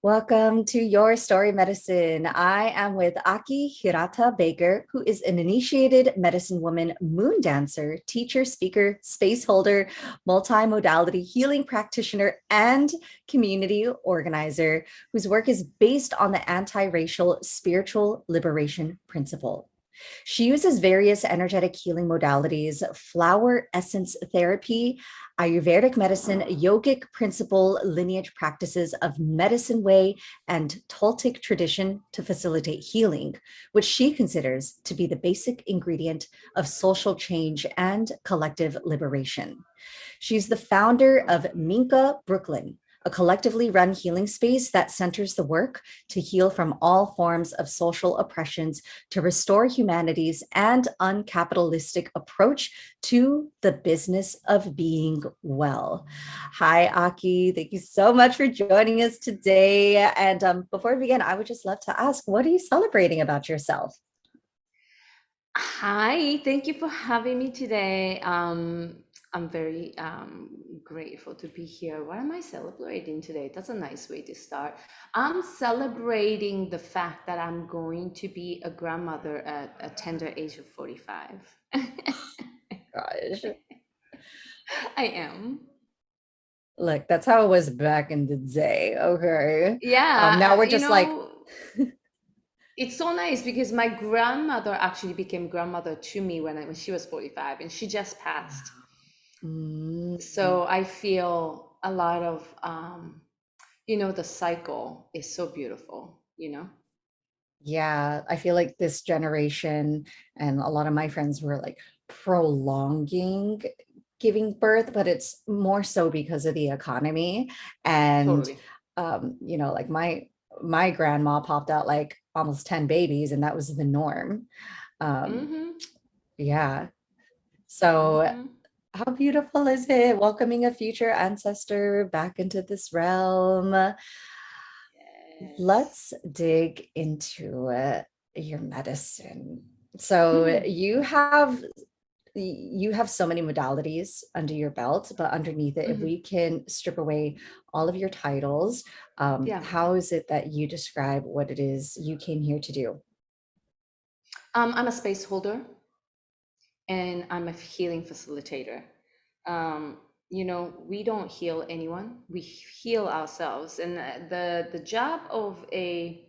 Welcome to Your Story Medicine. I am with Aki Hirata Baker, who is an initiated medicine woman, moon dancer, teacher, speaker, space holder, multi-modality healing practitioner, and community organizer, whose work is based on the anti-racial spiritual liberation principle. She uses various energetic healing modalities, flower essence therapy, Ayurvedic medicine, yogic principle, lineage practices of medicine way, and Toltec tradition to facilitate healing, which she considers to be the basic ingredient of social change and collective liberation. She's the founder of MINKA Brooklyn, a collectively run healing space that centers the work to heal from all forms of social oppressions to restore humanity's and un-capitalistic approach to the business of being well. Hi, Aki. Thank you so much for joining us today. And before we begin, I would just love to ask, what are you celebrating about yourself? Hi, thank you for having me today. I'm very grateful to be here. What am I celebrating today? That's a nice way to start. I'm celebrating the fact that I'm going to be a grandmother at a tender age of 45. Gosh, I am. look, that's how it was back in the day. Okay. Now Yeah, we're just like, it's so nice because my grandmother actually became grandmother to me when she was 45 and she just passed. mm, So I feel a lot of the cycle is so beautiful. yeah, I feel like this generation and a lot of my friends were like prolonging giving birth, but it's more so because of the economy. And Totally. like my grandma popped out like almost 10 babies, and that was the norm. Um, Mm-hmm. yeah. So Mm-hmm. how beautiful is it welcoming a future ancestor back into this realm? Yes. Let's dig into your medicine. So Mm-hmm. you have so many modalities under your belt, but underneath it, if Mm-hmm. we can strip away all of your titles, Yeah. how is it that you describe what it is you came here to do? I'm a space holder and I'm a healing facilitator. Um, we don't heal anyone. We heal ourselves. And the job of a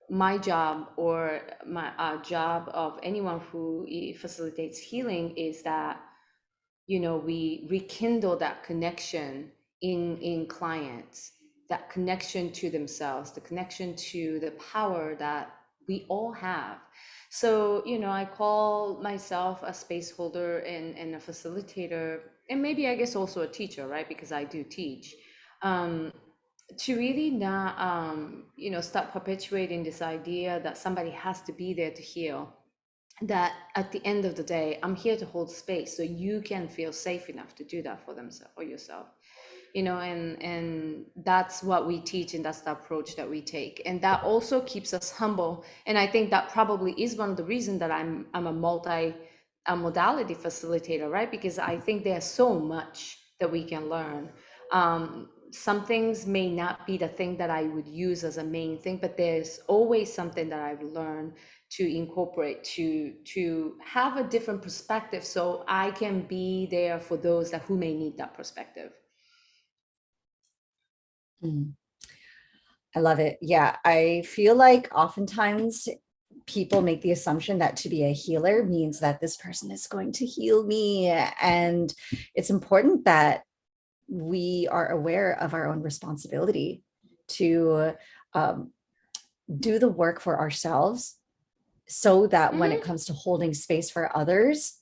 my job or my job of anyone who facilitates healing is that we rekindle that connection in clients, that connection to themselves, the connection to the power that we all have. So I call myself a space holder and a facilitator, and maybe I guess also a teacher, right? Because I do teach. um, to really not start perpetuating this idea that somebody has to be there to heal, that at the end of the day, I'm here to hold space so you can feel safe enough to do that for themselves or yourself. And that's what we teach, and that's the approach that we take, and that also keeps us humble. And I think that probably is one of the reasons that I'm a modality facilitator, right? Because I think there's so much that we can learn. Some things may not be the thing that I would use as a main thing, but there's always something that I've learned to incorporate to have a different perspective, so I can be there for those that who may need that perspective. Mm, I love it. Yeah, I feel like oftentimes people make the assumption that to be a healer means that this person is going to heal me. And it's important that we are aware of our own responsibility to um, do the work for ourselves so that when it Mm-hmm. comes to holding space for others,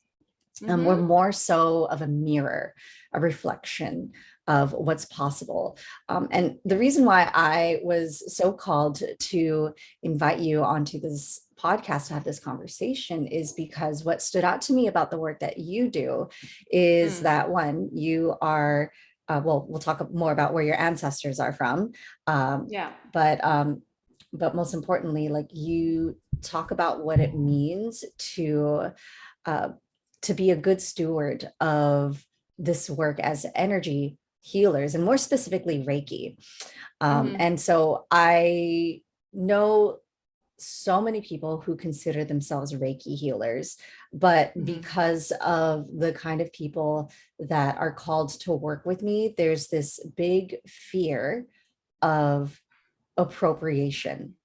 we're Mm-hmm. more so of a mirror, a reflection of what's possible. And the reason why I was so called to invite you onto this podcast to have this conversation is because what stood out to me about the work that you do is Mm. that one, you are, well, we'll talk more about where your ancestors are from, um, Yeah. but but most importantly, like you talk about what it means uh, to be a good steward of this work as energy healers, and more specifically Reiki. Mm-hmm. And so I know so many people who consider themselves Reiki healers, but Mm-hmm. because of the kind of people that are called to work with me, there's this big fear of appropriation,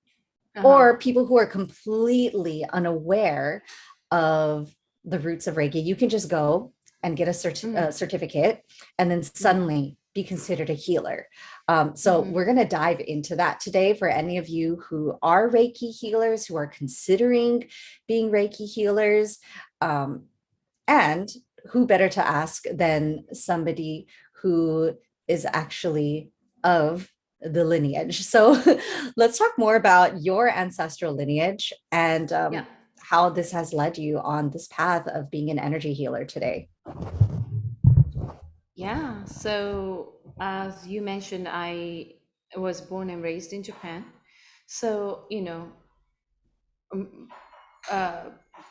Uh-huh. or people who are completely unaware of the roots of Reiki. You can just go and get a Mm-hmm. certificate and then Mm-hmm. suddenly be considered a healer. So Mm-hmm. we're going to dive into that today for any of you who are Reiki healers, who are considering being Reiki healers. Um, and who better to ask than somebody who is actually of the lineage? So let's talk more about your ancestral lineage and Yeah. how this has led you on this path of being an energy healer today. Yeah. So as you mentioned, I was born and raised in Japan. So, um, uh,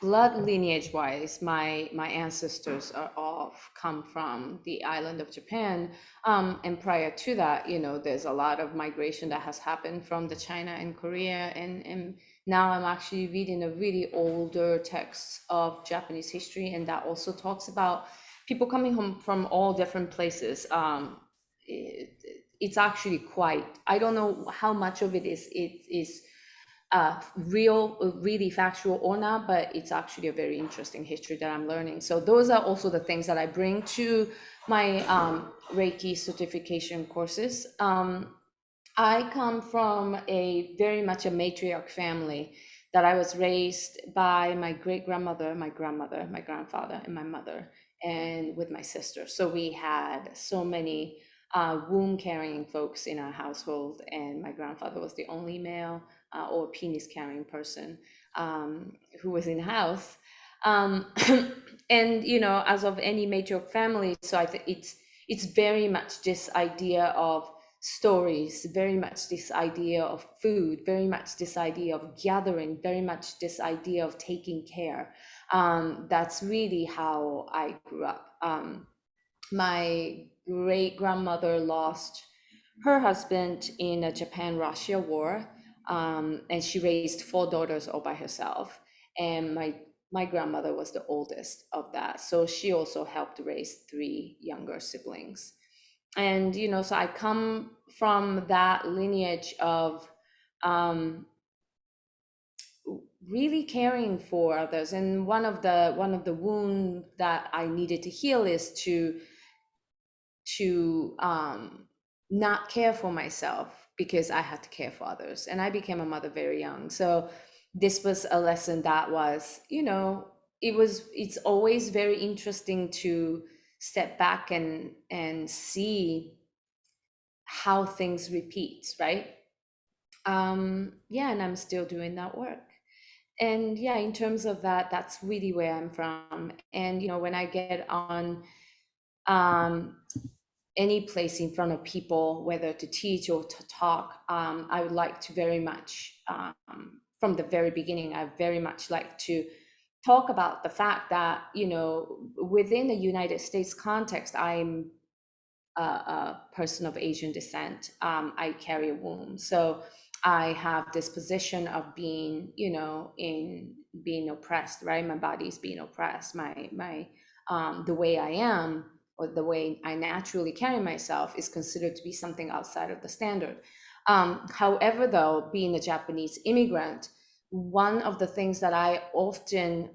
blood lineage wise, my ancestors are all come from the island of Japan. And prior to that, there's a lot of migration that has happened from the China and Korea. And now I'm actually reading a really older text of Japanese history, and that also talks about people coming home from all different places. It, it's actually quite, I don't know how much of it is really factual or not, but it's actually a very interesting history that I'm learning. So those are also the things that I bring to my Reiki certification courses. I come from a very much a matriarch family that I was raised by my great grandmother, my grandmother, my grandfather, and my mother, and with my sister. So we had so many womb carrying folks in our household, and my grandfather was the only male or penis carrying person who was in the house. Um, and as of any matriarch family, so I think it's very much this idea of stories, very much this idea of food, very much this idea of gathering, very much this idea of taking care. That's really how I grew up. My great grandmother lost her husband in a Japan-Russia war, and she raised four daughters all by herself. And my grandmother was the oldest of that, so she also helped raise three younger siblings. And so I come from that lineage of um, really caring for others. And one of the wound that I needed to heal is to not care for myself because I had to care for others. And I became a mother very young. So this was a lesson that was, it's always very interesting to step back and see how things repeat, right? Yeah, and I'm still doing that work. And yeah, in terms of that, that's really where I'm from. And when I get on um, any place in front of people, whether to teach or to talk, I would like to very much, from the very beginning, I very much like to talk about the fact that, within the United States context, I'm a person of Asian descent. I carry a womb. So I have this position of being, in being oppressed, right? My body's being oppressed. The way I am, or the way I naturally carry myself, is considered to be something outside of the standard. However, though, being a Japanese immigrant, one of the things that I often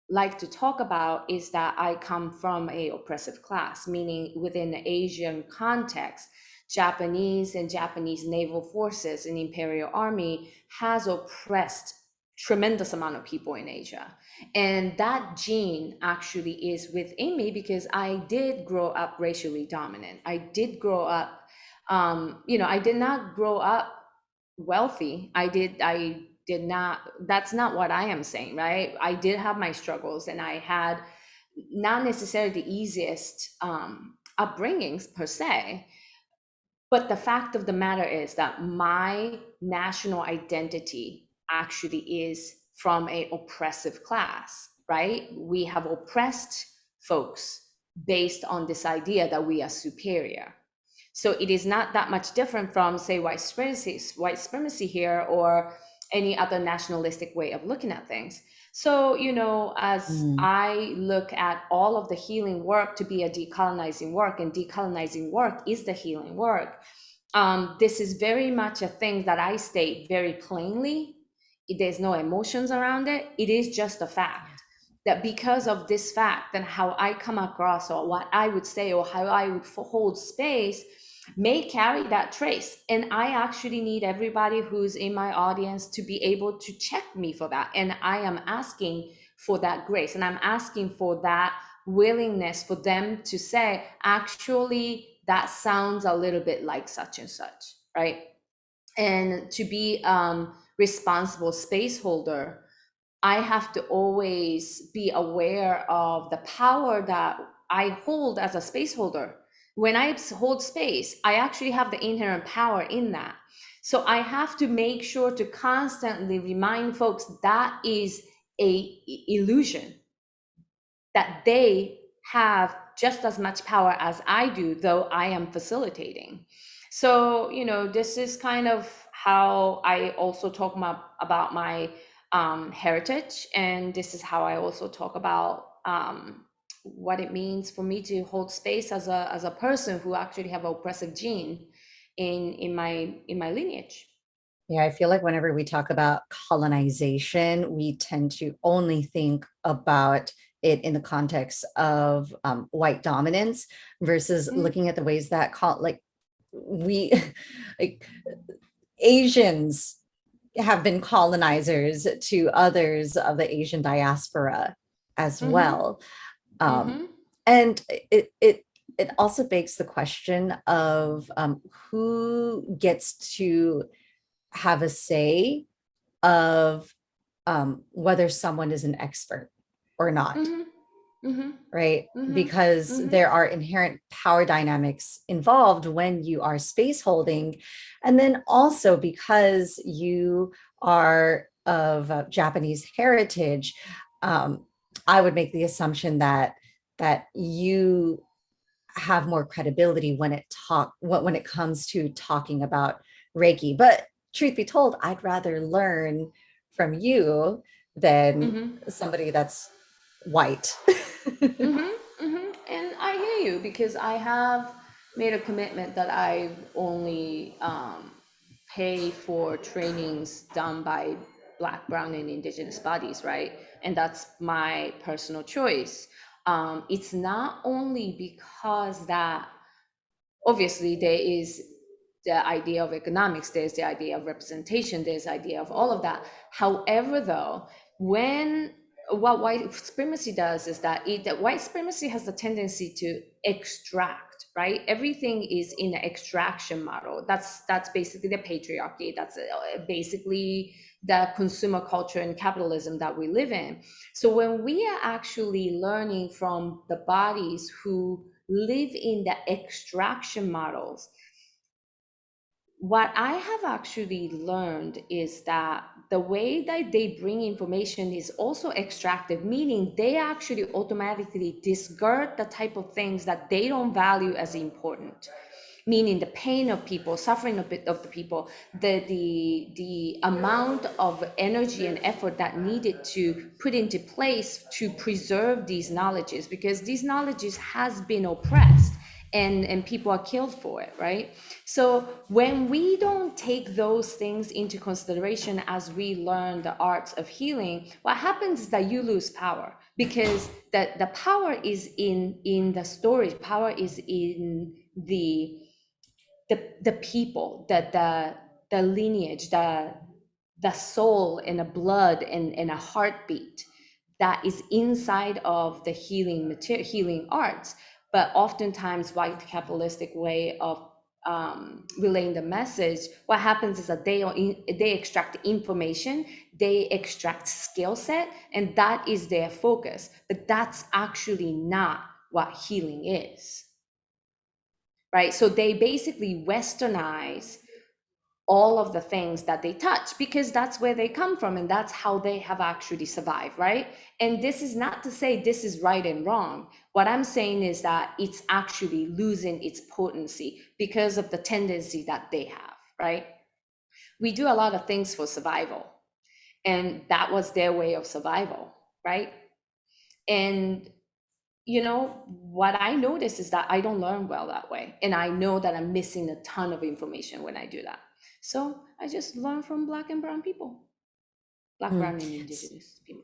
like to talk about is that I come from a oppressive class, meaning within the Asian context, Japanese and Japanese naval forces and imperial army has oppressed tremendous amount of people in Asia. And that gene actually is within me because I did grow up racially dominant. I did grow up, I did not grow up wealthy. I did not, that's not what I am saying, right? I did have my struggles, and I had not necessarily the easiest upbringings per se. But the fact of the matter is that my national identity actually is from a oppressive class, right? We have oppressed folks based on this idea that we are superior. So it is not that much different from, say, white supremacy here, or any other nationalistic way of looking at things. So, as Mm. I look at all of the healing work to be a decolonizing work, and decolonizing work is the healing work, this is very much a thing that I state very plainly. There's no emotions around it. It is just a Yeah. fact that, because of this fact and how I come across, or what I would say, or how I would hold space, may carry that trace. And I actually need everybody who's in my audience to be able to check me for that. And I am asking for that grace, and I'm asking for that willingness for them to say, actually, that sounds a little bit like such and such, right? And to be responsible space holder, I have to always be aware of the power that I hold as a space holder. When I hold space, I actually have the inherent power in that. So I have to make sure to constantly remind folks that is a illusion, that they have just as much power as I do, though I am facilitating. So, this is kind of how I also talk about my heritage. And this is how I also talk about what it means for me to hold space as a person who actually have an oppressive gene in my lineage. Yeah, I feel like whenever we talk about colonization, we tend to only think about it in the context of white dominance versus Mhm, looking at the ways that like we like Asians have been colonizers to others of the Asian diaspora as mhm, well. Um, mhm, and it also begs the question of who gets to have a say of whether someone is an expert or not, mhm, mhm, right? mhm, Because mhm, there are inherent power dynamics involved when you are space holding. And then also because you are of Japanese heritage, I would make the assumption that you have more credibility when it comes to talking about Reiki. But truth be told, I'd rather learn from you than mhm. somebody that's white. And I hear you, because I have made a commitment that I only pay for trainings done by Black, Brown, and Indigenous bodies, right? And that's my personal choice. It's not only because that, obviously, there is the idea of economics, there's the idea of representation, there's the idea of all of that. However, though, when what white supremacy does is that white supremacy has the tendency to extract, right? Everything is in an extraction model. That's basically the patriarchy. That's basically the consumer culture and capitalism that we live in. So when we are actually learning from the bodies who live in the extraction models, what I have actually learned is that the way that they bring information is also extractive, meaning they actually automatically discard the type of things that they don't value as important, meaning the pain of people, suffering of the people, the amount of energy and effort that needed to put into place to preserve these knowledges, because these knowledges has been oppressed, and people are killed for it, right? So when we don't take those things into consideration as we learn the arts of healing, what happens is that you lose power, because the power is in the storage, power is in the people, the lineage, the soul and a blood and a heartbeat that is inside of the healing arts. But oftentimes, white capitalistic way of relaying the message, what happens is that they extract information, they extract skill set, and that is their focus. But that's actually not what healing is, right? So they basically westernize all of the things that they touch, because that's where they come from and that's how they have actually survived, right? And this is not to say this is right and wrong. What I'm saying is that it's actually losing its potency because of the tendency that they have, right? We do a lot of things for survival, and that was their way of survival, right? And what I notice is that I don't learn well that way. And I know that I'm missing a ton of information when I do that. So I just learn from Black and brown people, Black, Mm. brown, and indigenous people.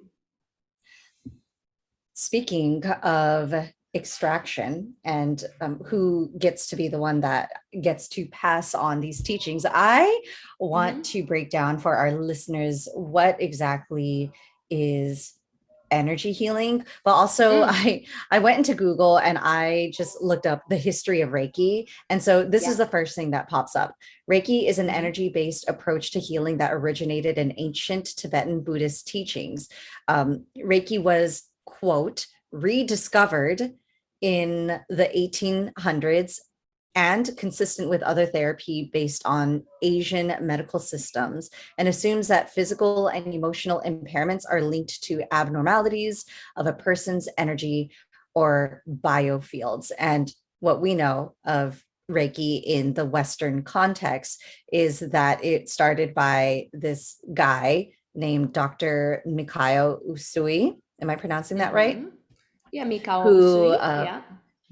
Speaking of extraction and who gets to be the one that gets to pass on these teachings, I want to break down for our listeners what exactly is energy healing. But also I went into Google and I just looked up the history of Reiki, and so this is the first thing that pops up. Reiki is an energy-based approach to healing that originated in ancient Tibetan Buddhist teachings. Reiki was, quote, rediscovered in the 1800s and consistent with other therapy based on Asian medical systems, and assumes that physical and emotional impairments are linked to abnormalities of a person's energy or biofields. And what we know of Reiki in the Western context is that it started by this guy named Dr. Mikao Usui. Am I pronouncing that right? Yeah, Mikao Who Usui. Yeah.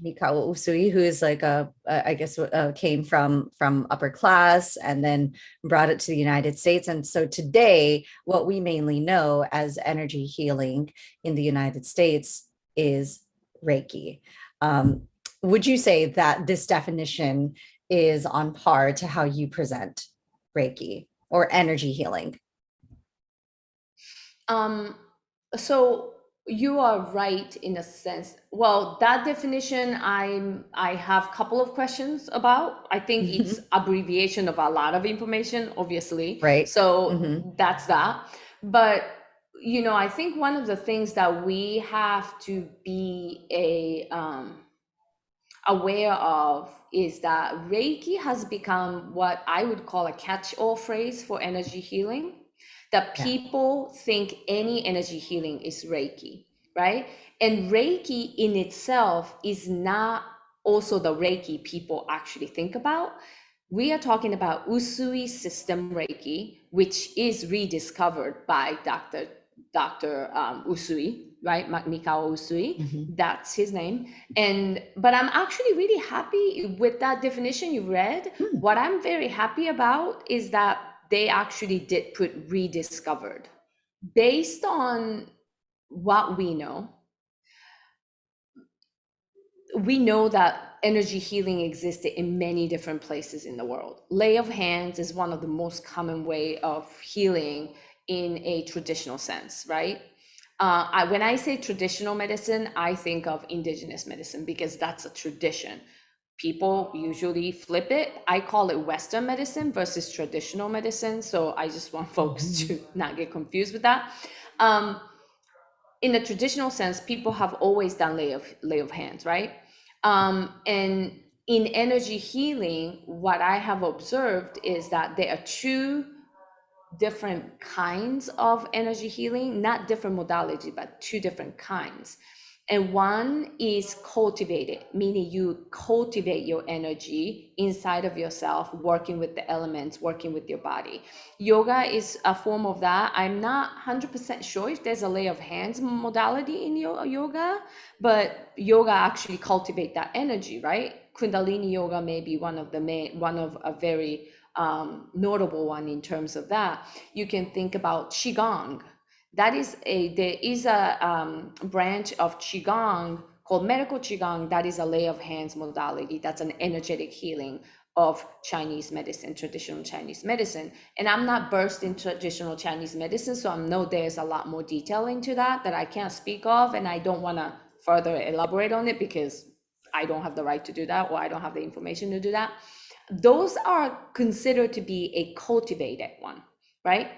Mikao Usui, who is like I guess came from upper class and then brought it to the United States. And so today, what we mainly know as energy healing in the United States is Reiki. Would you say that this definition is on par to how you present Reiki or energy healing? So you are right in a sense. Well, that definition, I have a couple of questions about. I think it's abbreviation of a lot of information, obviously. Right. So that's that. But I think one of the things that we have to be aware of is that Reiki has become what I would call a catch-all phrase for energy healing, that Yeah. people think any energy healing is Reiki, right? And Reiki in itself is not also the Reiki people actually think about. We are talking about Usui system Reiki, which is rediscovered by Dr. Usui, right? Mikao Usui, that's his name. But I'm actually really happy with that definition you read. What I'm very happy about is that they actually did put rediscovered. Based on what we know that energy healing existed in many different places in the world. Lay of hands is one of the most common way of healing in a traditional sense, right? When I say traditional medicine, I think of indigenous medicine because that's a tradition. People usually flip it. I call it Western medicine versus traditional medicine. So I just want folks to not get confused with that. In the traditional sense, people have always done lay of hands, right? And in energy healing, what I have observed is that there are two different kinds of energy healing, not different modality, but two different kinds. And one is cultivated, meaning you cultivate your energy inside of yourself, working with the elements, working with your body. Yoga is a form of that. I'm not 100% sure if there's a lay of hands modality in yoga, but yoga actually cultivate that energy, right? Kundalini yoga may be one of a very notable one in terms of that. You can think about Qigong. There is a branch of Qigong called medical Qigong that is a lay of hands modality. That's an energetic healing of Chinese medicine, traditional Chinese medicine. And I'm not versed in traditional Chinese medicine, so I know there's a lot more detail into that I can't speak of, and I don't want to further elaborate on it because I don't have the right to do that, or I don't have the information to do that. Those are considered to be a cultivated one, right?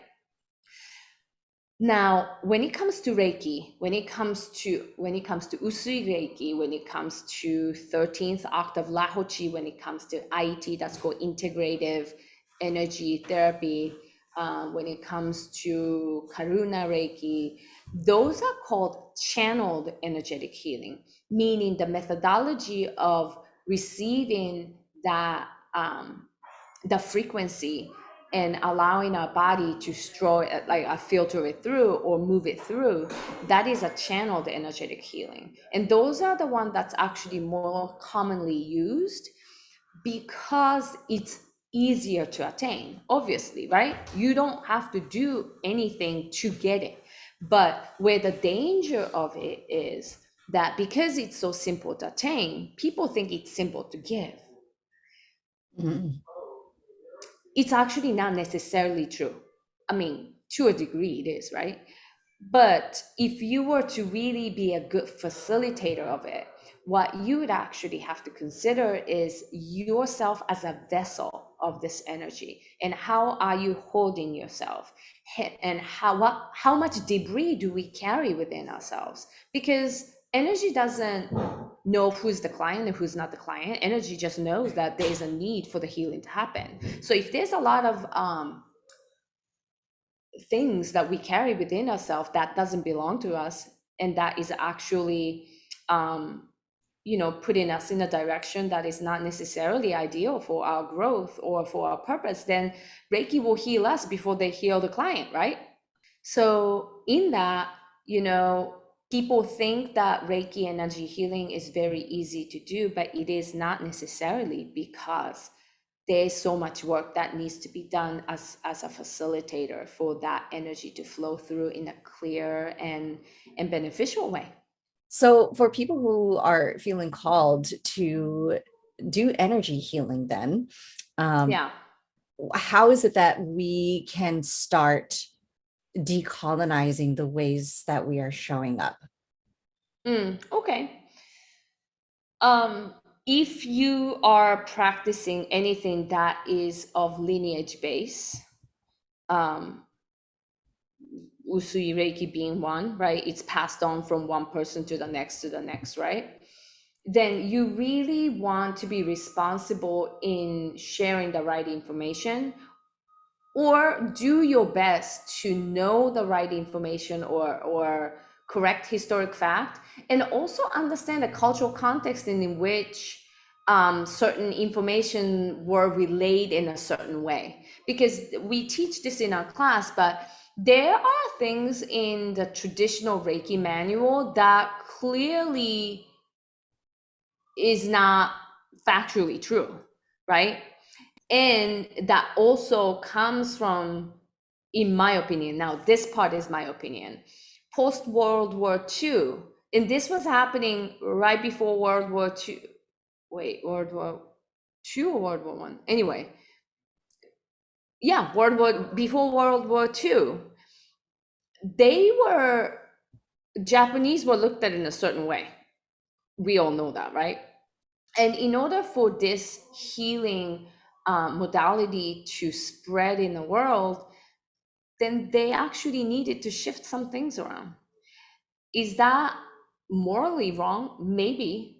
Now, when it comes to Reiki, when it comes to Usui Reiki, when it comes to 13th octave Laho Chi, when it comes to IT, that's called integrative energy therapy, when it comes to Karuna Reiki, those are called channeled energetic healing, meaning the methodology of receiving that the frequency and allowing our body to straw it, like filter it through or move it through, that is a channeled energetic healing. And those are the ones that's actually more commonly used because it's easier to attain, obviously, right? You don't have to do anything to get it. But where the danger of it is that because it's so simple to attain, people think it's simple to give. Mm. It's actually not necessarily true. I mean, to a degree, it is, right? But if you were to really be a good facilitator of it, what you would actually have to consider is yourself as a vessel of this energy, and how are you holding yourself, and how much debris do we carry within ourselves? Because energy doesn't know who's the client and who's not the client. Energy just knows that there's a need for the healing to happen. So if there's a lot of things that we carry within ourselves that doesn't belong to us, and that is actually putting us in a direction that is not necessarily ideal for our growth or for our purpose, then Reiki will heal us before they heal the client, right? So in that, people think that Reiki energy healing is very easy to do, but it is not necessarily, because there's so much work that needs to be done as a facilitator for that energy to flow through in a clear and beneficial way. So for people who are feeling called to do energy healing, then Yeah. how is it that we can start decolonizing the ways that we are showing up? Okay. If you are practicing anything that is of lineage base, um, Usui Reiki being one, right? It's passed on from one person to the next, right? Then you really want to be responsible in sharing the right information, or do your best to know the right information, or correct historic fact, and also understand the cultural context in which certain information were relayed in a certain way. Because we teach this in our class, but there are things in the traditional Reiki manual that clearly is not factually true, right? And that also comes from, in my opinion, now this part is my opinion, post World War II, and this was happening right before World War II. Wait, World War II or World War One? Anyway, yeah, before World War II, they were Japanese were looked at in a certain way. We all know that, right? And in order for this healing modality to spread in the world, then they actually needed to shift some things around. Is that morally wrong? Maybe.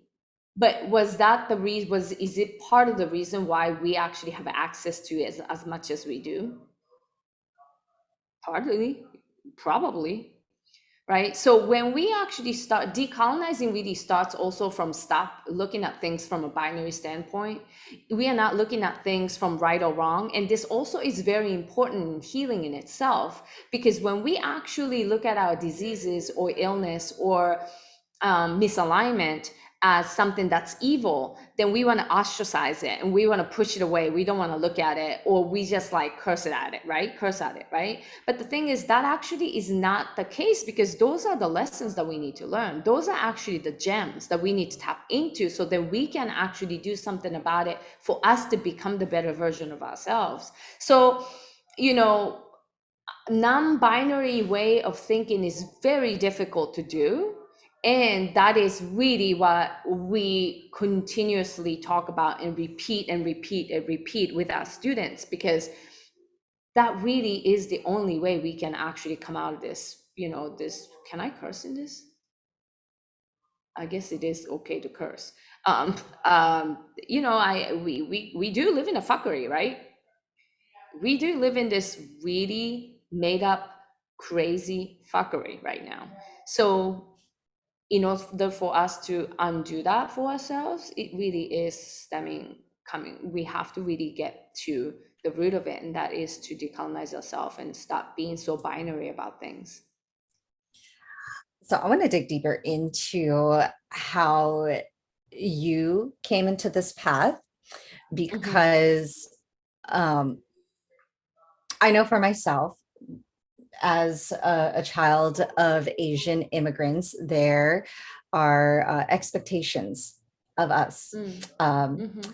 But was that the reason? Is it part of the reason why we actually have access to it as much as we do? Hardly, probably. Right? So when we actually start decolonizing, really starts also from stop looking at things from a binary standpoint. We are not looking at things from right or wrong. And this also is very important in healing in itself, because when we actually look at our diseases or illness or misalignment as something that's evil, then we want to ostracize it and we want to push it away. We don't want to look at it, or we just like curse at it, right? But the thing is, that actually is not the case, because those are the lessons that we need to learn. Those are actually the gems that we need to tap into, so that we can actually do something about it for us to become the better version of ourselves. So, non-binary way of thinking is very difficult to do, and that is really what we continuously talk about and repeat and repeat and repeat with our students, because that really is the only way we can actually come out of this. Can I curse in this? I guess it is okay to curse. I we do live in a fuckery, right? we do live in this really made up, crazy fuckery right now. So in order for us to undo that for ourselves, it really is coming. We have to really get to the root of it, and that is to decolonize ourselves and stop being so binary about things. So I want to dig deeper into how you came into this path Mm-hmm. because um, I know for myself, as a child of Asian immigrants, there are expectations of us. Um, Mm-hmm.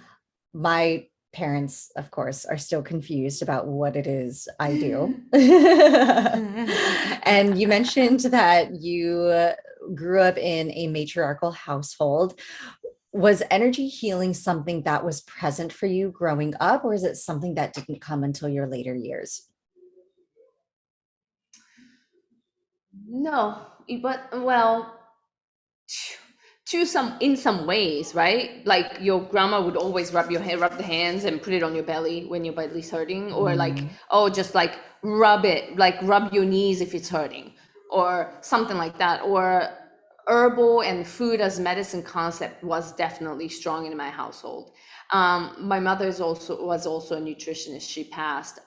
my parents, of course, are still confused about what it is I do. And you mentioned that you grew up in a matriarchal household. Was energy healing something that was present for you growing up, or is it something that didn't come until your later years? No, but well, to some in some ways, right? Like your grandma would always rub the hands and put it on your belly when your belly's hurting, or like, Mm, oh, just like rub it, like rub your knees if it's hurting, or something like that. Or herbal and food as medicine concept was definitely strong in my household. My mother was also a nutritionist. She passed.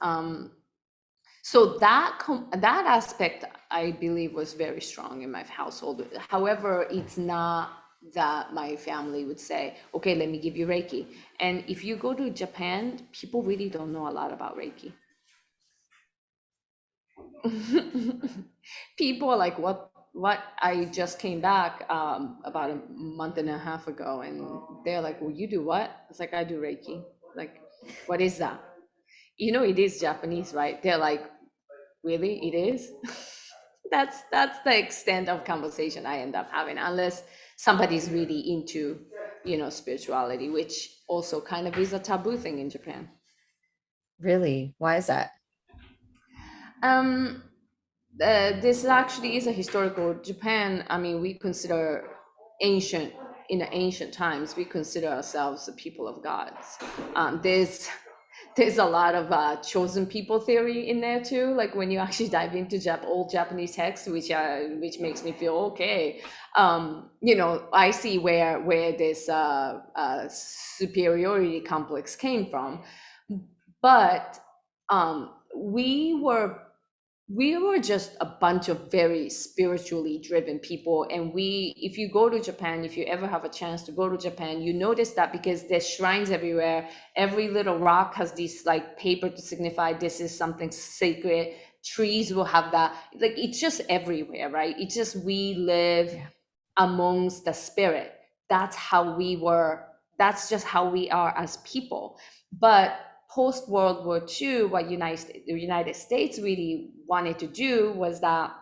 So that aspect, I believe, was very strong in my household. However, it's not that my family would say, okay, let me give you Reiki. And if you go to Japan, people really don't know a lot about Reiki. People are like, what? I just came back about a month and a half ago, and they're like, well, you do what? It's like, I do Reiki. Like, what is that? It is Japanese, right? They're like, really, it is. That's the extent of conversation I end up having, unless somebody's really into spirituality, which also kind of is a taboo thing in Japan. really? Why is that? um this actually is a historical Japan. I mean, we consider ancient in the ancient times, we consider ourselves the people of gods. There's a lot of chosen people theory in there too. Like when you actually dive into old Japanese texts, which makes me feel okay. I see where this superiority complex came from, but we were just a bunch of very spiritually driven people. And if you go to Japan, if you ever have a chance to go to Japan, you notice that because there's shrines everywhere. Every little rock has this like paper to signify this is something sacred. Trees will have that. Like it's just everywhere, right? It's just we live Yeah. amongst the spirit. That's how we were. That's just how we are as people. But post World War II, what the United States really wanted to do was that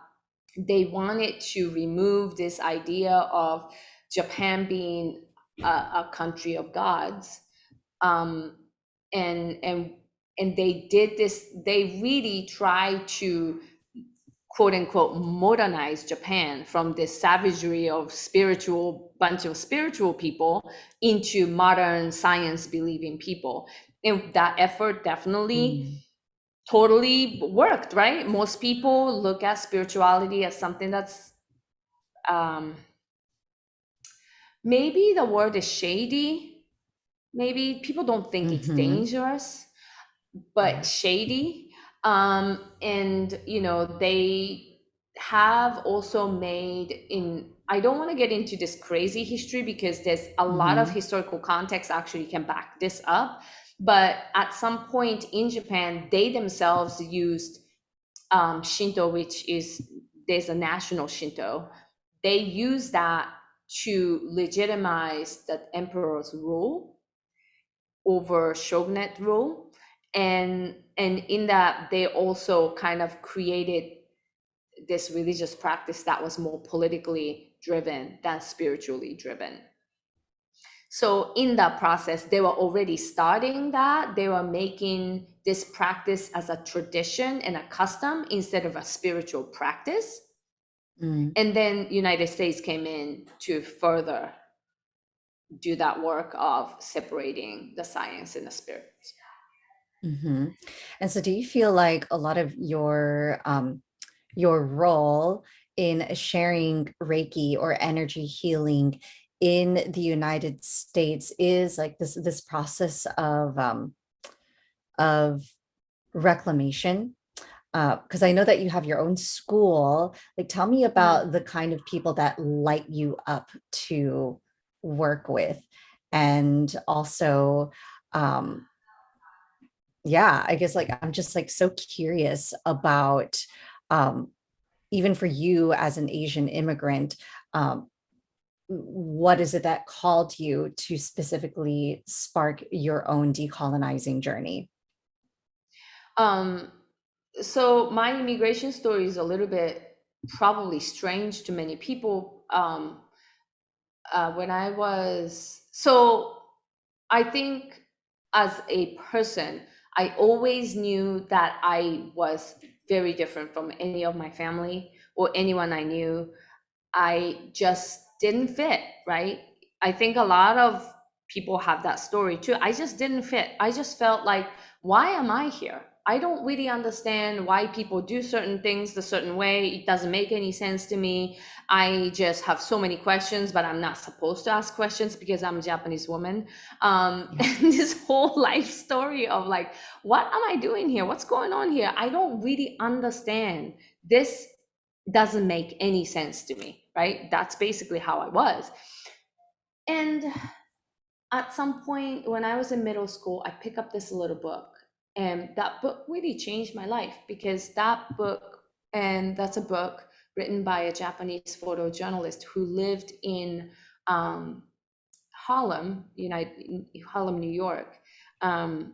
they wanted to remove this idea of Japan being a country of gods. um, and and and they did this. They really tried to quote unquote modernize Japan from this savagery of spiritual bunch of spiritual people into modern science believing people. And that effort definitely Mm, totally worked, right? Most people look at spirituality as something that's um, maybe the word is shady. Maybe people don't think it's mhm. dangerous, but Yeah. shady. And they have also made in I don't want to get into this crazy history because there's a lot of Mhm. historical context actually can back this up. But at some point in Japan, they themselves used Shinto, which is there's a national Shinto. They use that to legitimize the emperor's rule over shogunate rule. And in that they also kind of created this religious practice that was more politically driven than spiritually driven. So in that process they were already starting that. They were making this practice as a tradition and a custom instead of a spiritual practice. Mm. And then United States came in to further do that work of separating the science and the spirit. Hmm. And so do you feel like a lot of your role in sharing Reiki or energy healing in the United States is like this process of reclamation? Because I know that you have your own school. Like, tell me Mhm. about the kind of people that light you up to work with. And also, um, yeah, I guess like I'm just like so curious about um, even for you as an Asian immigrant, um, what is it that called you to specifically spark your own decolonizing journey? Um, so my immigration story is a little bit probably strange to many people. When I was so I think as a person, I always knew that I was very different from any of my family or anyone I knew. I just didn't fit, right? I think a lot of people have that story too. I just didn't fit. I just felt like, why am I here? I don't really understand why people do certain things the certain way. It doesn't make any sense to me. I just have so many questions, but I'm not supposed to ask questions because I'm a Japanese woman. Yeah. And this whole life story of like, what am I doing here? What's going on here? I don't really understand. This doesn't make any sense to me, right? That's basically how I was. And at some point when I was in middle school, I picked up this little book. And that book really changed my life because that book, and that's a book written by a Japanese photojournalist who lived in um, Harlem, New York, um,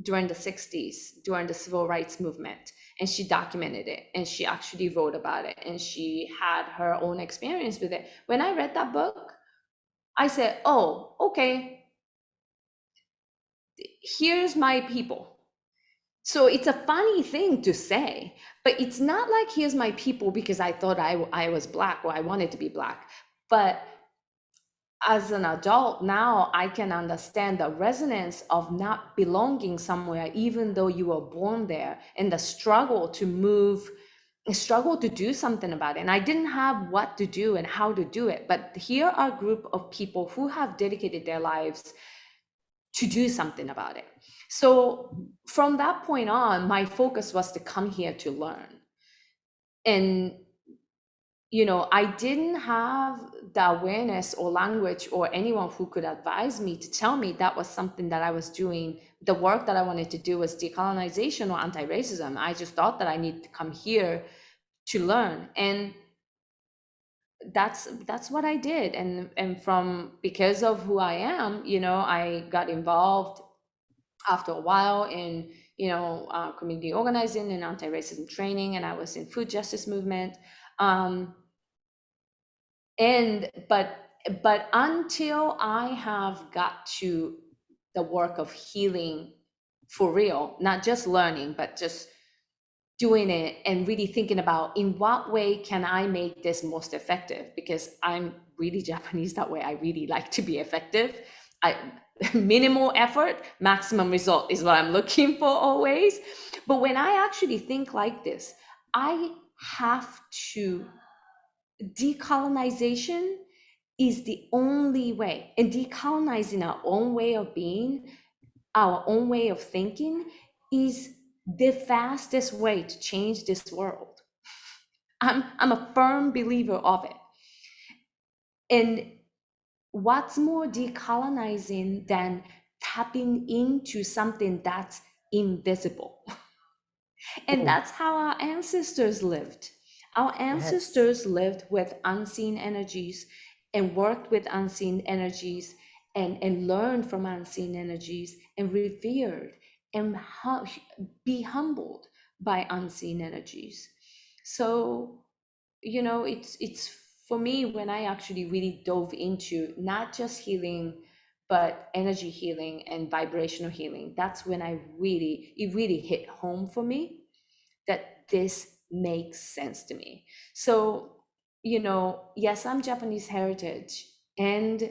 during the 60s, during the civil rights movement. And she documented it and she actually wrote about it and she had her own experience with it. When I read that book, I said, oh, okay, here's my people. So it's a funny thing to say, but it's not like here's my people because I thought I was black or I wanted to be black. But as an adult now, I can understand the resonance of not belonging somewhere, even though you were born there, and the struggle to move, struggle to do something about it. And I didn't have what to do and how to do it. But here are a group of people who have dedicated their lives to do something about it. So from that point on, my focus was to come here to learn. And I didn't have the awareness or language or anyone who could advise me to tell me that was something that I was doing. The work that I wanted to do was decolonization or anti-racism. I just thought that I need to come here to learn. And that's what I did. And from because of who I am, I got involved after a while in community organizing and anti-racism training, and I was in food justice movement. Um, and but until I have got to the work of healing for real, not just learning but just doing it and really thinking about in what way can I make this most effective, because I'm really Japanese that way. I really like to be effective. I Minimal effort, maximum result is what I'm looking for always. But when I actually think like this, I have to decolonization is the only way. And decolonizing our own way of being, our own way of thinking, is the fastest way to change this world. I'm a firm believer of it. And what's more decolonizing than tapping into something that's invisible? And Oh, that's how our ancestors lived. Our yes. ancestors lived with unseen energies and worked with unseen energies and learned from unseen energies and revered and be humbled by unseen energies. So, it's for me when I actually really dove into not just healing, but energy healing and vibrational healing. That's when it really hit home for me that this makes sense to me. So, yes, I'm Japanese heritage. And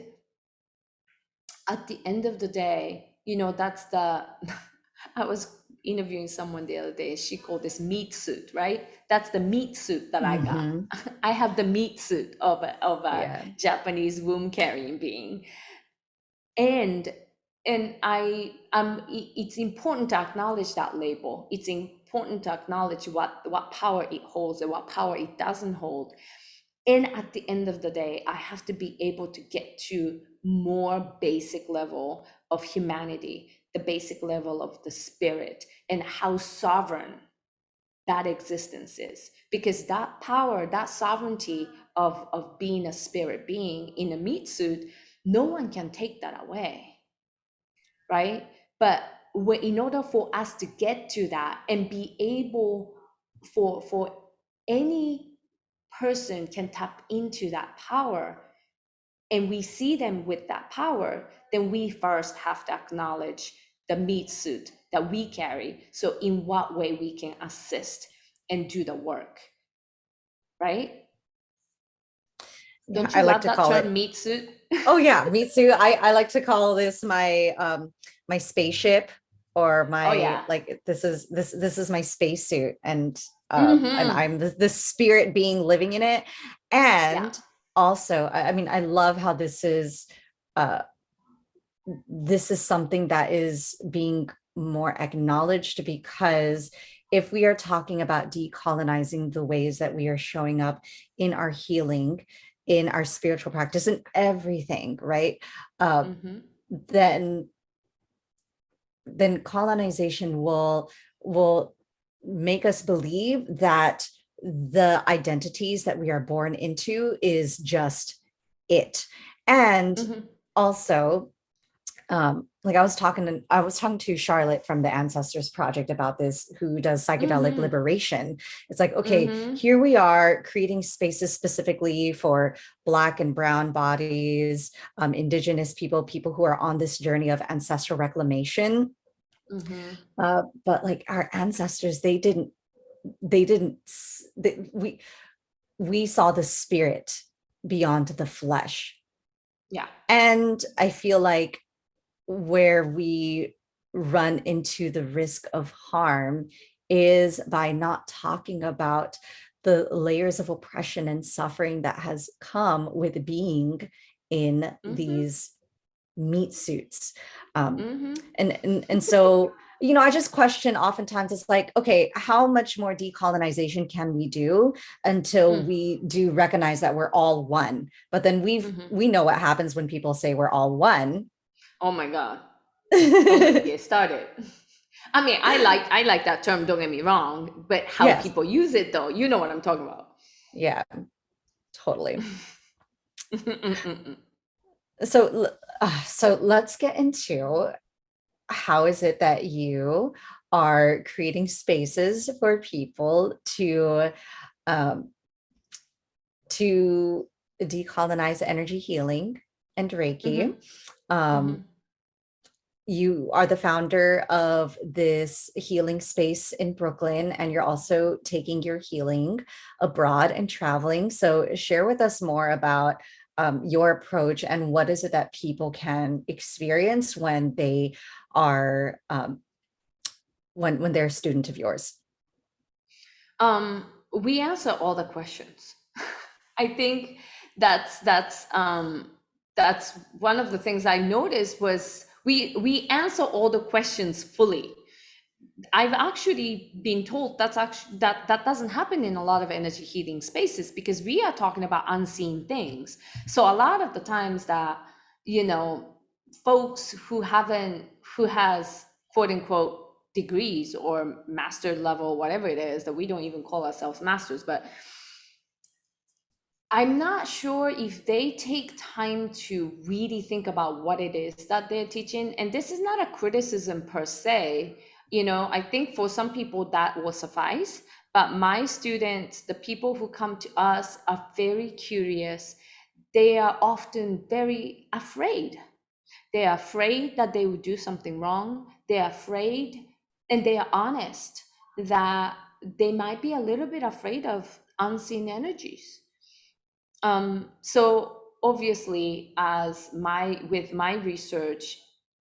at the end of the day, that's the I was interviewing someone the other day. She called this meat suit, right? That's the meat suit that I got. Hmm. I have the meat suit of a Yeah. Japanese womb carrying being. And it's important to acknowledge that label. It's important to acknowledge what power it holds and what power it doesn't hold. And at the end of the day, I have to be able to get to more basic level of humanity, the basic level of the spirit, and how sovereign that existence is. Because that power, that sovereignty of being a spirit being in a meat suit, no one can take that away, right? But in order for us to get to that and be able for any person can tap into that power, and we see them with that power, then we first have to acknowledge the meat suit that we carry. So in what way we can assist and do the work, right? Yeah, Don't I you like love to that call term, it. meat suit? Oh yeah, me too. I like to call this my my spaceship, or Oh my, yeah. like, this is my spacesuit, and Mm-hmm. I'm the spirit being living in it. Yeah. And also, I mean, I love how uh this is something that is being more acknowledged, because if we are talking about decolonizing the ways that we are showing up in our healing, in our spiritual practice, and everything, right? Uh, Mm-hmm. then colonization will make us believe that the identities that we are born into is just it. And Mm-hmm. also, like, I was talking to Charlotte from the Ancestors Project about this, who does psychedelic Mm-hmm. liberation. It's like, okay, Mm-hmm. here we are creating spaces specifically for Black and Brown bodies, Indigenous people, people who are on this journey of ancestral reclamation. Mm-hmm. But like our ancestors, they didn't, we saw the spirit beyond the flesh. Yeah. And I feel like where we run into the risk of harm is by not talking about the layers of oppression and suffering that has come with being in Mm-hmm. these meat suits. um, Mm-hmm. and so, I just question oftentimes, it's like, okay, how much more decolonization can we do until Mm. we do recognize that we're all one? But then Mm-hmm. we know what happens when people say we're all one. Oh my God. Don't even get started. I mean, I like that term, don't get me wrong, but how Yes. people use it though, you know what I'm talking about. Yeah, totally. Mm-mm-mm-mm. So let's get into, how is it that you are creating spaces for people um, to decolonize energy healing and Mm-hmm. Reiki? Mm-hmm. Um, you are the founder of this healing space in Brooklyn, and you're also taking your healing abroad and traveling. So share with us more about your approach, and what is it that people can experience when they are when they're a student of yours. We answer all the questions. I think that's one of the things I noticed was we answer all the questions fully. I've actually been told that doesn't happen in a lot of energy healing spaces, because we are talking about unseen things. So a lot of the times that, you know, folks who has quote unquote degrees or master level, whatever it is, that we don't even call ourselves masters, but I'm not sure if they take time to really think about what it is that they're teaching. And this is not a criticism per se. You know, I think for some people that will suffice. But my students, the people who come to us, are very curious. They are often very afraid. They are afraid that they will do something wrong. They are afraid, and they are honest that they might be a little bit afraid of unseen energies. So obviously, as my with my research,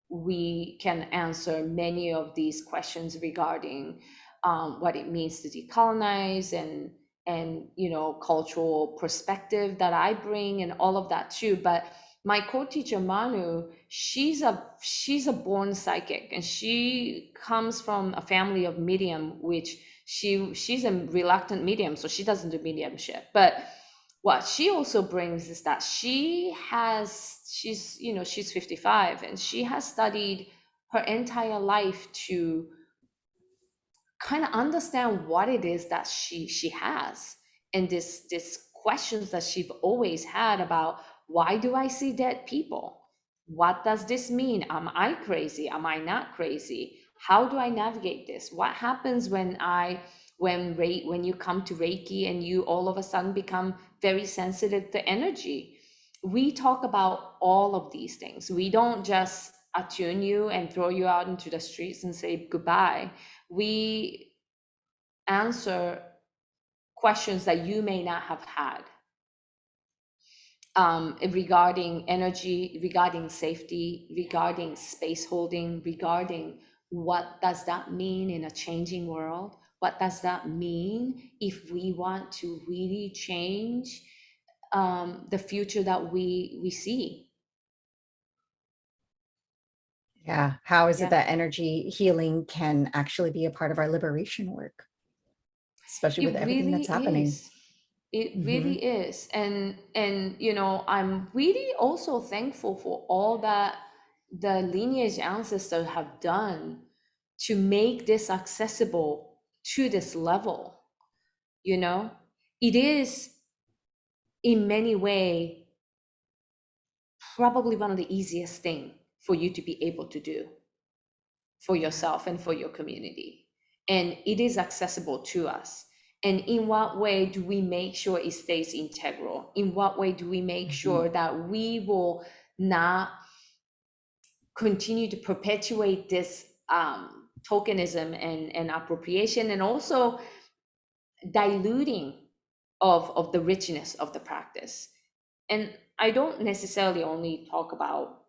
we can answer many of these questions regarding what it means to decolonize, and cultural perspective that I bring and all of that too. But my co-teacher Manu, she's a born psychic, and she comes from a family of medium, which she's a reluctant medium, so she doesn't do mediumship. But what she also brings is that she's 55, and she has studied her entire life to kind of understand what it is that she has, and this questions that she's always had about, why do I see dead people, what does this mean, am I crazy, am I not crazy, how do I navigate this, what happens when you come to Reiki and you all of a sudden become very sensitive to energy. We talk about all of these things. We don't just attune you and throw you out into the streets and say goodbye. We answer questions that you may not have had, regarding energy, regarding safety, regarding space holding, regarding what does that mean in a changing world? What does that mean if we want to really change the future that we see? Yeah. How is it Yeah. that energy healing can actually be a part of our liberation work, especially with It everything really that's happening? is. It Hmm. really is. And I'm really also thankful for all that the lineage ancestors have done to make this accessible to this level, you know? It is in many way probably one of the easiest thing for you to be able to do for Yeah. yourself and for your community. And it is accessible to us. And in what way do we make sure it stays integral? In what way do we make Hmm. sure that we will not continue to perpetuate this tokenism and appropriation, and also diluting of the richness of the practice? And I don't necessarily only talk about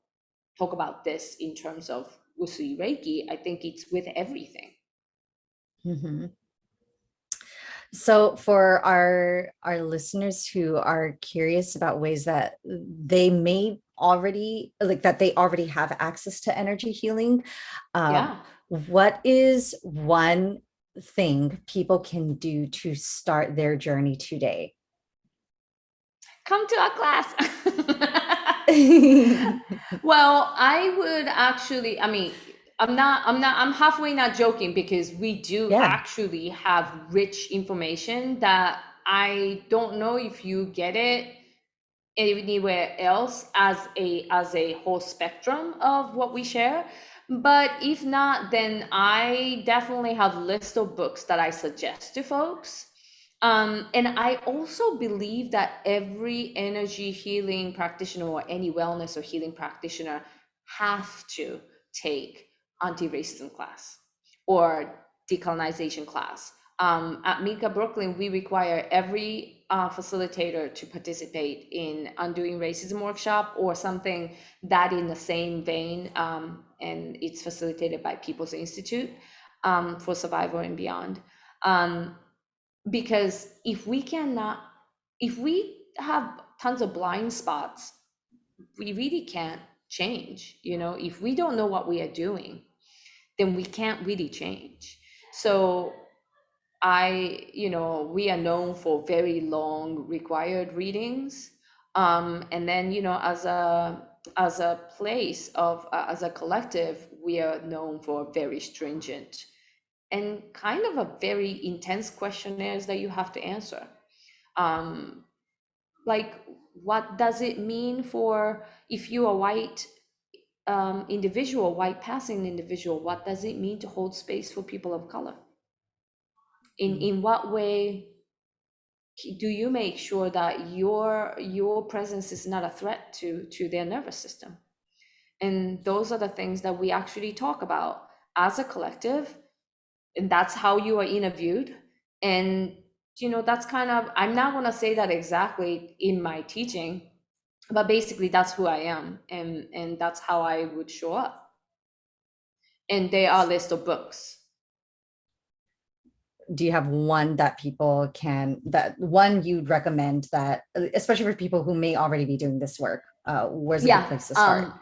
this in terms of Usui Reiki. I think it's with everything. Hmm. So for our listeners who are curious about ways that they may already like that they already have access to energy healing, Yeah. what is one thing people can do to start their journey today? Come to our class. Well, I would actually, I mean, I'm halfway not joking, because we do Yeah. actually have rich information that I don't know if you get it anywhere else as a whole spectrum of what we share. But if not, then I definitely have list of books that I suggest to folks. And I also believe that every energy healing practitioner, or any wellness or healing practitioner, have to take anti-racism class or decolonization class. At MINKA Brooklyn, we require every facilitator to participate in Undoing Racism workshop or something that in the same vein, and it's facilitated by People's Institute for Survival and Beyond. Um, because if we have tons of blind spots, we really can't change. If we don't know what we are doing, then we can't really change. So we are known for very long required readings. And then, as a place as a collective, we are known for very stringent and kind of a very intense questionnaires that you have to answer. Um, like, what does it mean for, if you are white, individual, white passing individual, what does it mean to hold space for people of color? In what way do you make sure that your presence is not a threat to their nervous system? And those are the things that we actually talk about as a collective, and that's how you are interviewed. And that's kind of, I'm not going to say that exactly in my teaching, but basically that's who I am, and that's how I would show up. and they are a list of books. Do you have one that people can, that one you'd recommend, that especially for people who may already be doing this work? Where's a good Yeah. place to start?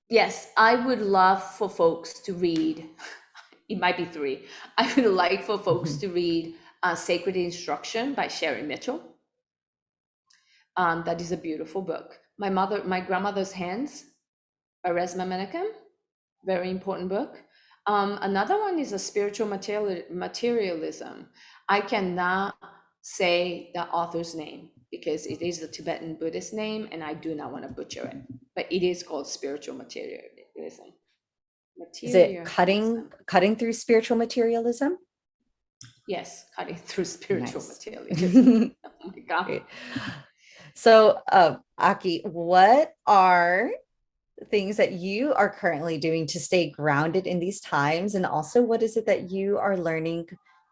Yes, I would love for folks to read. It might be three. I would like for folks Mhm. to read Sacred Instruction by Sherri Mitchell. That is a beautiful book. My grandmother's hands by Resmaa Menakem, very important book. Another one is a spiritual materialism. I cannot say the author's name because it is a Tibetan Buddhist name and I do not want to butcher it, but it is called spiritual materialism. Is it Materialism. cutting through spiritual materialism? Yes, cutting through spiritual Nice. materialism. Oh my God. Great. So, Aki, what are things that you are currently doing to stay grounded in these times? And also, what is it that you are learning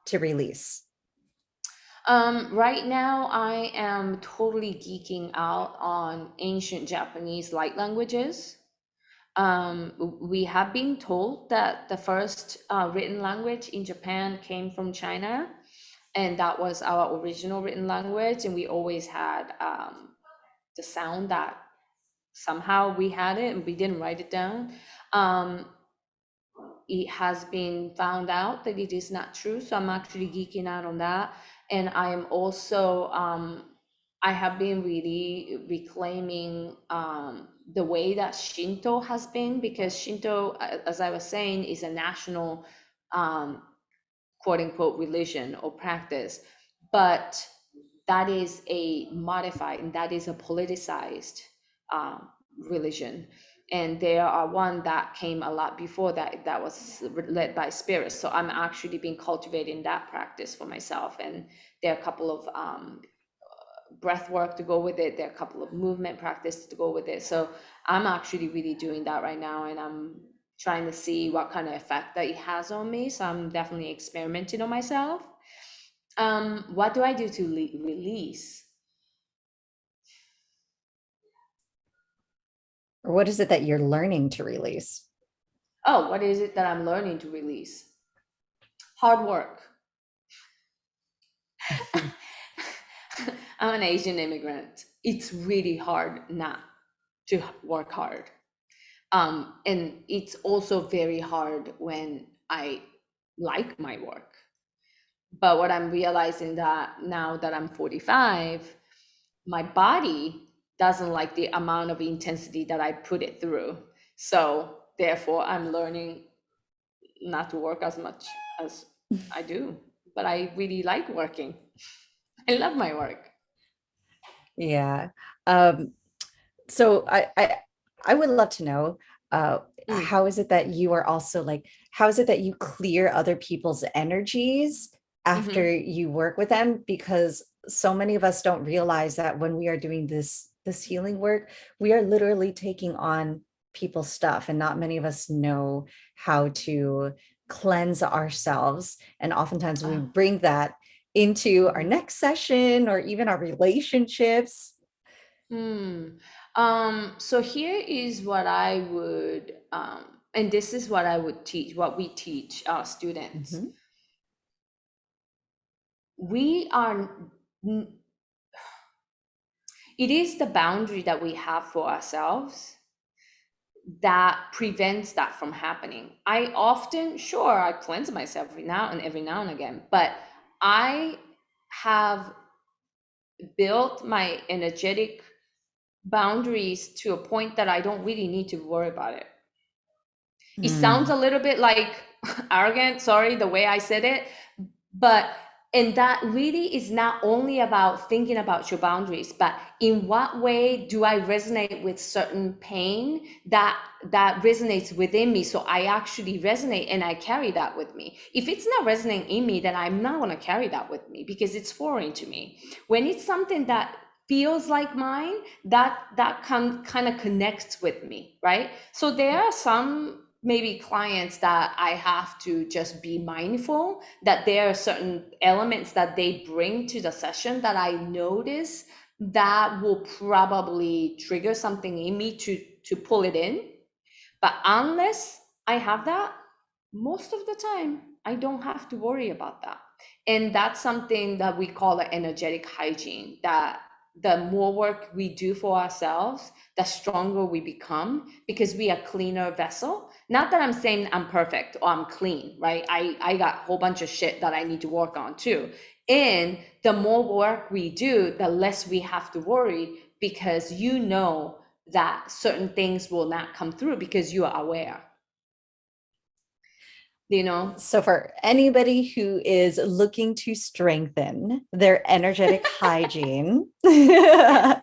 to release? Right now, I am totally geeking out on ancient Japanese light languages. We have been told that the first written language in Japan came from China, and that was our original written language. And we always had the sound that somehow we had it and we didn't write it down. Um, it has been found out that it is not true. So I'm actually geeking out on that. And I am also, I have been really reclaiming the way that Shinto has been, because Shinto, as I was saying, is a national um, quote unquote religion or practice. But that is a modified and that is a politicized religion, and there are one that came a lot before that that was led by spirits. So I'm actually been cultivating that practice for myself, and there are a couple of breath work to go with it, there are a couple of movement practice to go with it. So I'm actually really doing that right now, and I'm trying to see what kind of effect that it has on me. So I'm definitely experimenting on myself. What do I do to release? Or what is it that you're learning to release? Oh, what is it that I'm learning to release? Hard work. I'm an Asian immigrant. It's really hard not to work hard. And it's also very hard when I like my work. But what I'm realizing that now that I'm 45, my body doesn't like the amount of intensity that I put it through. So therefore, I'm learning not to work as much as I do. But I really like working. I love my work. Yeah. Um, so I would love to know, Mm, how is it that you are also like, how is it that you clear other people's energies after hmm you work with them? Because so many of us don't realize that when we are doing this healing work, we are literally taking on people's stuff, and not many of us know how to cleanse ourselves. And oftentimes we Oh, bring that into our mhm. next session or even our relationships. Hmm. So here is what I would, and this is what I would teach, what we teach our students. Mhm. We are, it is the boundary that we have for ourselves that prevents that from happening. I often, sure, I cleanse myself every now and again, but I have built my energetic boundaries to a point that I don't really need to worry about it. It sounds Mm. a little bit like arrogant, sorry, the way I said it, but and that really is not only about thinking about your boundaries, but in what way do I resonate with certain pain that resonates within me, so I actually resonate and I carry that with me. If it's not resonating in me, then I'm not going to carry that with me because it's foreign to me. When it's something that feels like mine, that kind of connects with me, right? So there are some maybe clients that I have to just be mindful that there are certain elements that they bring to the session that I notice that will probably trigger something in me to pull it in. But unless I have that, most of the time I don't have to worry about that. And that's something that we call the energetic hygiene, that the more work we do for ourselves, the stronger we become, because we are cleaner vessel. Not that I'm saying I'm perfect or I'm clean, right? I got a whole bunch of shit that I need to work on too. And the more work we do, the less we have to worry, because you know that certain things will not come through because you are aware, you know. So for anybody who is looking to strengthen their energetic hygiene Yes.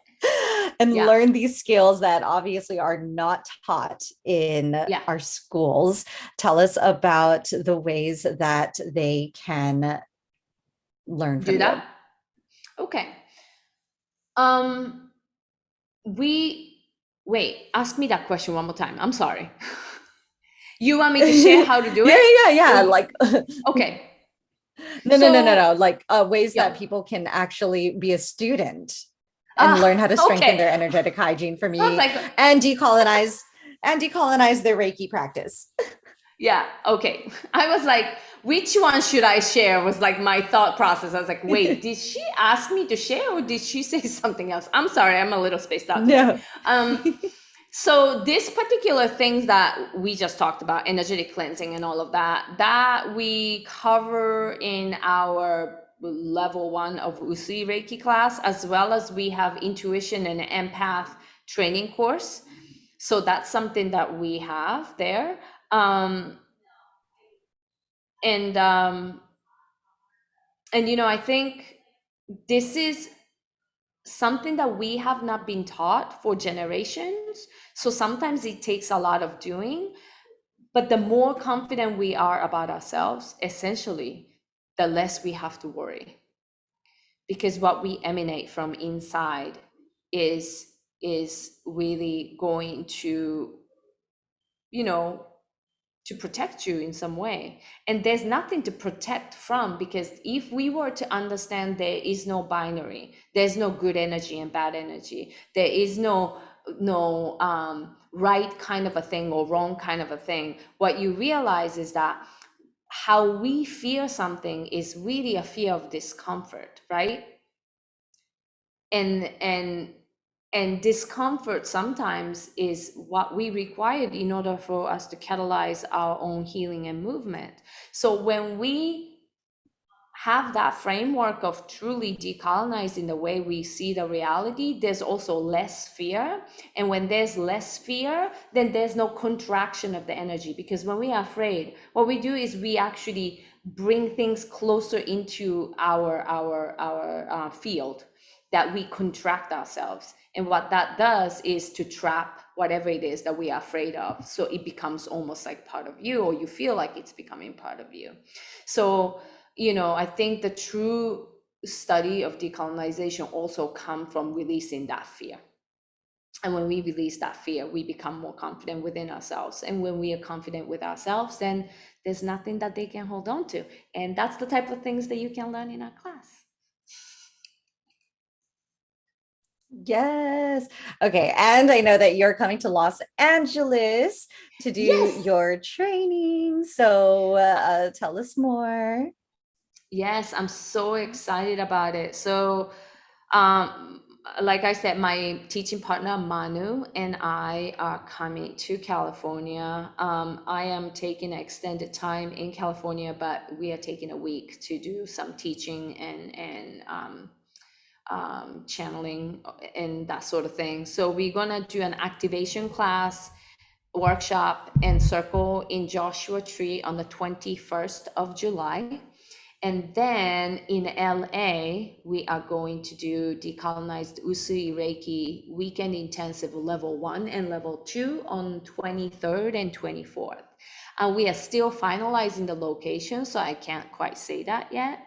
and Yeah. learn these skills that obviously are not taught in Yeah. our schools, tell us about the ways that they can learn from Do you. that. Okay. Um, we wait, ask me that question one more time. I'm sorry. You want me to share Yeah, how to do yeah, it? Or yeah. you, Like, okay. no. So, Like ways yeah. that people can actually be a student and learn how to strengthen Okay. their energetic hygiene for I was me like, and decolonize their Reiki practice. yeah, okay. I was like, which one should I share? Was like my thought process. I was like, wait, did she ask me to share or did she say something else? I'm sorry, I'm a little spaced out today. No. So this particular things that we just talked about, energetic cleansing and all of that, that we cover in our level 1 of Usui Reiki class, as well as we have intuition and empath training course. So that's something that we have there. Um, and you know, I think this is something that we have not been taught for generations. So sometimes it takes a lot of doing, but the more confident we are about ourselves, essentially, the less we have to worry. Because what we emanate from inside is really going to, you know, to protect you in some way. And there's nothing to protect from, because if we were to understand there is no binary, there's no good energy and bad energy, there is no right kind of a thing or wrong kind of a thing, what you realize is that how we fear something is really a fear of discomfort, right? And and discomfort sometimes is what we required in order for us to catalyze our own healing and movement. So when we have that framework of truly decolonizing the way we see the reality, there's also less fear. And when there's less fear, then there's no contraction of the energy. Because when we are afraid, what we do is we actually bring things closer into our field, that we contract ourselves. And what that does is to trap whatever it is that we are afraid of. So it becomes almost like part of you, or you feel like it's becoming part of you. So, you know, I think the true study of decolonization also come from releasing that fear. And when we release that fear, we become more confident within ourselves. And when we are confident with ourselves, then there's nothing that they can hold on to. And that's the type of things that you can learn in our class. Yes. Okay. And I know that you're coming to Los Angeles to do Yes. your training. So tell us more. Yes, I'm so excited about it. So, um, like I said, my teaching partner Manu and I are coming to California. I am taking extended time in California, but we are taking a week to do some teaching and channeling and that sort of thing. So we're gonna do an activation class, workshop, and circle in Joshua Tree on the 21st of July. And then in LA, we are going to do decolonized Usui Reiki weekend intensive level 1 and level 2 on 23rd and 24th. And we are still finalizing the location, so I can't quite say that yet,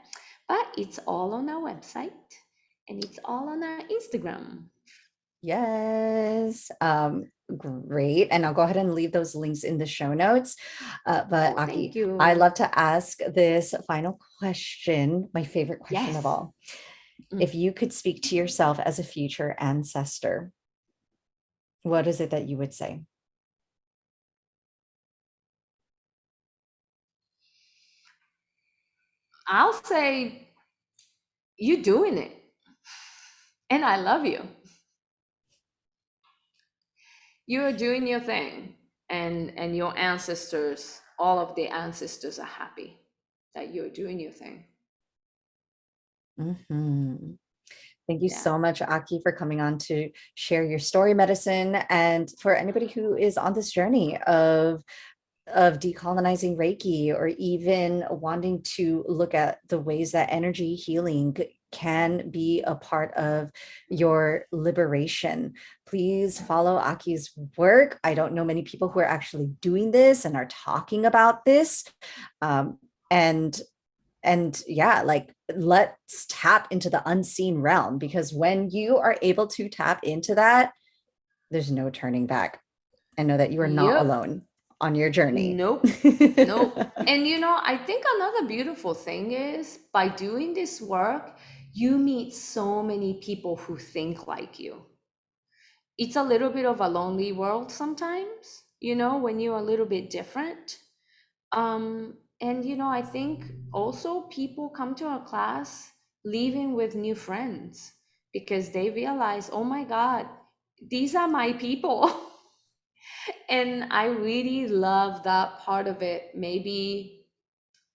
but it's all on our website and it's all on our Instagram. Yes. Great. And I'll go ahead and leave those links in the show notes. But Oh, thank Aki, I you. love to ask this final question, my favorite question of Yes. all. Mm. If you could speak to yourself as a future ancestor, what is it that you would say? I'll say you're doing it, and I love you. You're doing your thing, and your ancestors, all of the ancestors are happy that you're doing your thing. Mhm. Thank you Yeah. so much, Aki, for coming on to share your story medicine. And for anybody who is on this journey of decolonizing Reiki, or even wanting to look at the ways that energy healing can be a part of your liberation, please follow Aki's work. I don't know many people who are actually doing this and are talking about this. Um, and yeah, like, let's tap into the unseen realm, because when you are able to tap into that, there's no turning back. And know that you are not Yep. alone on your journey. Nope. Nope. And I think another beautiful thing is by doing this work, you meet so many people who think like you. It's a little bit of a lonely world sometimes, when you're a little bit different. And I think also people come to our class leaving with new friends because they realize, oh my God, these are my people. And I really love that part of it, maybe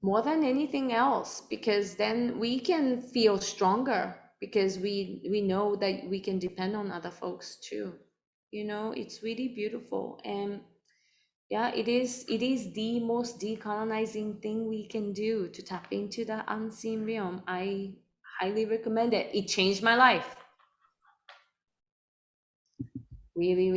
more than anything else, because then we can feel stronger because we know that we can depend on other folks too. It's really beautiful. And yeah, it is the most decolonizing thing we can do to tap into the unseen realm. I highly recommend it. It changed my life. Really, really.